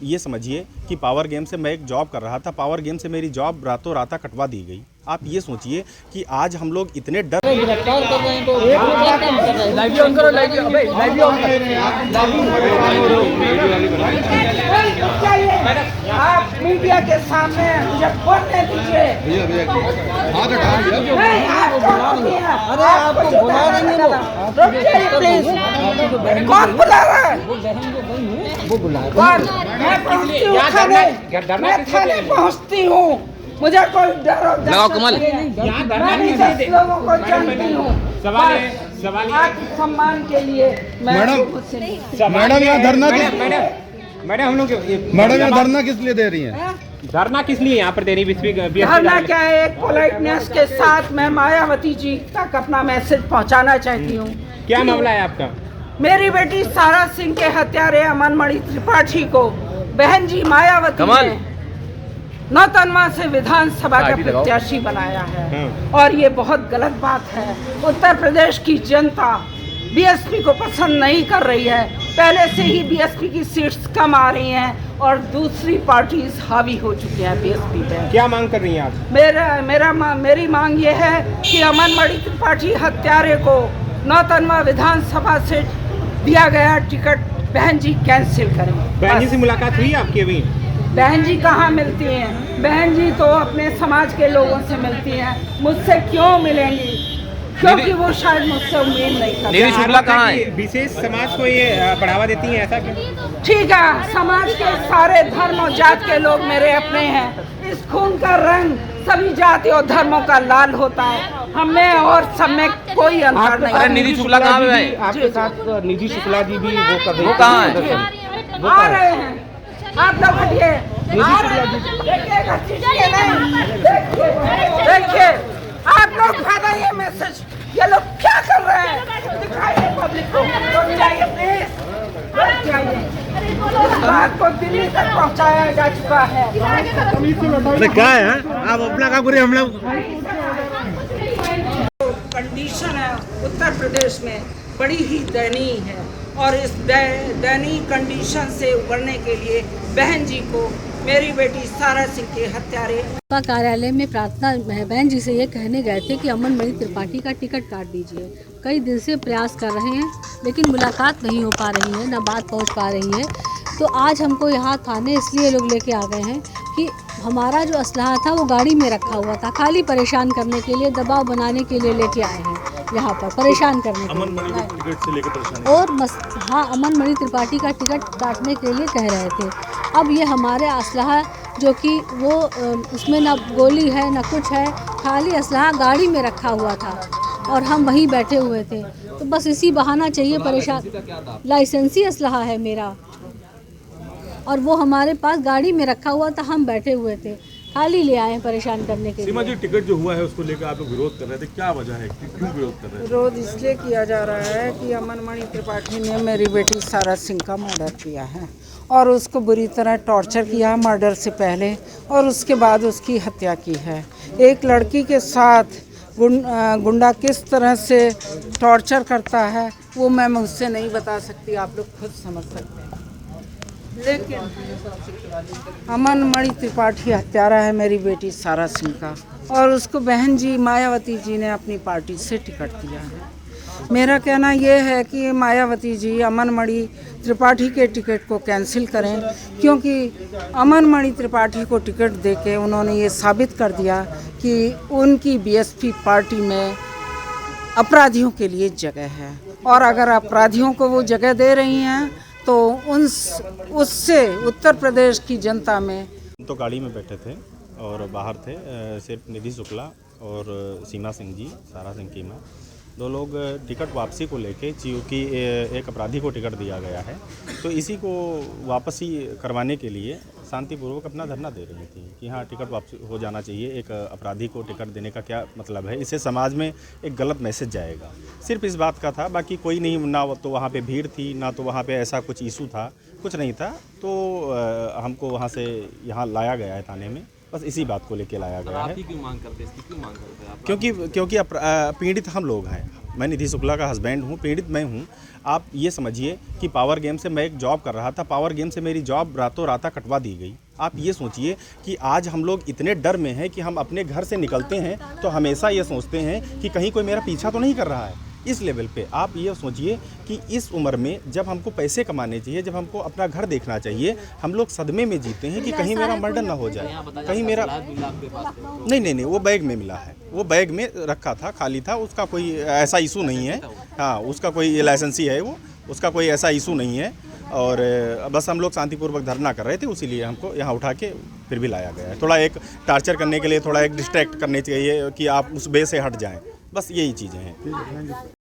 ये समझिए कि पावर गेम से मैं एक जॉब कर रहा था, पावर गेम से मेरी जॉब रातों रात कटवा दी गई। आप ये सोचिए कि आज हम लोग इतने डर गिरफ्तार कर रहे हैं तो लाइव ऑन करो, लाइव ऑन आप मीडिया के सामने मुझे बोलने दीजिए। अरे आपको बुला रहे हैं प्लीज। कौन बुला रहा है? वो बुला कौन? मैं पहुंचती हूँ थाने, मैं थाने पहुंचती हूँ। मुझे कोई डर और कमल। मैं 10 लोगों को जानती हूँ। सवाल आपके सम्मान के लिए मैडम यहाँ धरना मैडम हम लोग मैडम यहाँ धरना किस लिए दे रही हैं? धरना किस लिए यहाँ पर दे रही धरना क्या है? एक पोलाइटनेस के साथ मैं मायावती जी तक अपना मैसेज पहुँचाना चाहती हूँ। क्या मामला है आपका? मेरी बेटी सारा सिंह के हत्यारे अमनमणि त्रिपाठी को बहन जी मायावती ने नौतनवा से विधानसभा का प्रत्याशी बनाया है और ये बहुत गलत बात है। उत्तर प्रदेश की जनता बीएसपी को पसंद नहीं कर रही है। पहले से ही बीएसपी की सीट्स कम आ रही हैं और दूसरी पार्टीज हावी हो चुकी हैं बीएसपी पे। क्या मांग कर रही हैं आप? मेरी मांग ये है कि अमनमणि त्रिपाठी हत्यारे को नौतनवा विधानसभा से दिया गया टिकट बहन जी कैंसिल करें। बहन जी से मुलाकात हुई आपकी अभी? बहन जी कहाँ मिलती हैं? बहन जी तो अपने समाज के लोगों से मिलती हैं, मुझसे क्यों मिलेंगी? क्योंकि वो शायद मुझसे उम्मीद नहीं करती। नीरज शुक्ला कहाँ है? विशेष समाज को ये बढ़ावा देती हैं, ऐसा क्यों? ठीक है, समाज के सारे धर्म और जात के लोग मेरे अपने हैं। इस खून का रंग सभी जाति और धर्मों का लाल होता है, हमें और सब में कोई अंतर नहीं। अरे नीरज शुक्ला कहाँ है? आपके साथ नीरज शुक्ला जी भी वो कर रहे हैं। वो कहाँ है? आ रहे हैं, आप लोग हटिए। देखिए आप लोग फायदा ये मैसेज, ये लोग क्या कर रहे हैं दिखाइए पब्लिक को। रुक जाइए प्लीज, रुक जाइए। इस बात को दिल्ली तक पहुंचाया जा चुका है। क्या है आप अपना काम करिए, हम लोग कंडीशन है उत्तर प्रदेश में बड़ी ही दयनीय है और इस दयनीय कंडीशन से उबरने के लिए बहन जी को मेरी बेटी सारा सिंह के हत्यारे कार्यालय में प्रार्थना बहन जी से ये कहने गए थे कि अमनमणि त्रिपाठी का टिकट काट दीजिए। कई दिन से प्रयास कर रहे हैं लेकिन मुलाकात नहीं हो पा रही है, ना बात पहुंच पा रही है। तो आज हमको यहाँ थाने इसलिए लोग लेके आ गए हैं कि हमारा जो असलहा था वो गाड़ी में रखा हुआ था, खाली परेशान करने के लिए, दबाव बनाने के लिए लेके आए हैं यहाँ पर, परेशान करने के लिए। टिकट से लेकर परेशान और हाँ, अमनमणि त्रिपाठी का टिकट काटने के लिए कह रहे थे। अब ये हमारे असलहा जो कि वो उसमें ना गोली है ना कुछ है, खाली असलहा गाड़ी में रखा हुआ था और हम वहीं बैठे हुए थे। तो बस इसी बहाना चाहिए परेशान। लाइसेंसी असलहा है मेरा और वो हमारे पास गाड़ी में रखा हुआ था, हम बैठे हुए थे, खाली ले आए हैं परेशान करने के लिए। सीमा जी, टिकट जो हुआ है उसको लेकर आप लोग विरोध कर रहे थे, क्या वजह है, क्यों विरोध कर रहे थे? विरोध इसलिए किया जा रहा है कि अमनमणि त्रिपाठी ने मेरी बेटी सारा सिंह का मर्डर किया है और उसको बुरी तरह टॉर्चर किया मर्डर से पहले और उसके बाद उसकी हत्या की है। एक लड़की के साथ गुंडा किस तरह से टॉर्चर करता है वो मैं मुझसे नहीं बता सकती, आप लोग खुद समझ सकते हैं। लेकिन अमनमणि त्रिपाठी हत्यारा है मेरी बेटी सारा सिंह का और उसको बहन जी मायावती जी ने अपनी पार्टी से टिकट दिया है। मेरा कहना यह है कि मायावती जी अमनमणि त्रिपाठी के टिकट को कैंसिल करें, क्योंकि अमनमणि त्रिपाठी को टिकट देके उन्होंने ये साबित कर दिया कि उनकी बीएसपी पार्टी में अपराधियों के लिए जगह है और अगर अपराधियों को वो जगह दे रही हैं तो उससे उत्तर प्रदेश की जनता में। हम तो गाड़ी में बैठे थे और बाहर थे, सिर्फ नीरज शुक्ला और सीमा सिंह जी, सारा सिंह की माँ, दो लोग टिकट वापसी को लेके, क्योंकि एक अपराधी को टिकट दिया गया है तो इसी को वापसी करवाने के लिए शांतिपूर्वक अपना धरना दे रही थी कि हाँ टिकट वापसी हो जाना चाहिए। एक अपराधी को टिकट देने का क्या मतलब है, इससे समाज में एक गलत मैसेज जाएगा, सिर्फ इस बात का था। बाकी कोई नहीं, ना तो वहाँ पे भीड़ थी, ना तो वहाँ पे ऐसा कुछ इशू था, कुछ नहीं था। तो हमको वहाँ से यहाँ लाया गया है थाने में बस इसी बात को लेके लाया गया है। क्यों मांग करते हैं, इसकी क्यों मांग करते हैं आप? क्योंकि पीड़ित हम लोग हैं। मैं निधि शुक्ला का हस्बैंड हूँ, पीड़ित मैं हूँ। आप ये समझिए कि पावर गेम से मैं एक जॉब कर रहा था, पावर गेम से मेरी जॉब रातों रात कटवा दी गई। आप ये सोचिए कि आज हम लोग इतने डर में हैं कि हम अपने घर से निकलते हैं तो हमेशा ये सोचते हैं कि कहीं कोई मेरा पीछा तो नहीं कर रहा है। इस लेवल पे आप ये सोचिए कि इस उम्र में जब हमको पैसे कमाने चाहिए, जब हमको अपना घर देखना चाहिए, हम लोग सदमे में जीते हैं कि कहीं मेरा मर्डर ना हो जाए, कहीं मेरा नहीं, वो बैग में मिला है, वो बैग में रखा था, खाली था, उसका कोई ऐसा इशू नहीं है। हाँ, उसका कोई लाइसेंसी है, वो उसका कोई ऐसा इशू नहीं है। और बस हम लोग शांतिपूर्वक धरना कर रहे थे, उसीलिए हमको यहाँ उठा के फिर भी लाया गया है। थोड़ा एक टार्चर करने के लिए, थोड़ा एक डिस्ट्रैक्ट करने चाहिए कि आप उस वे से हट जाएं, बस यही चीज़ें हैं।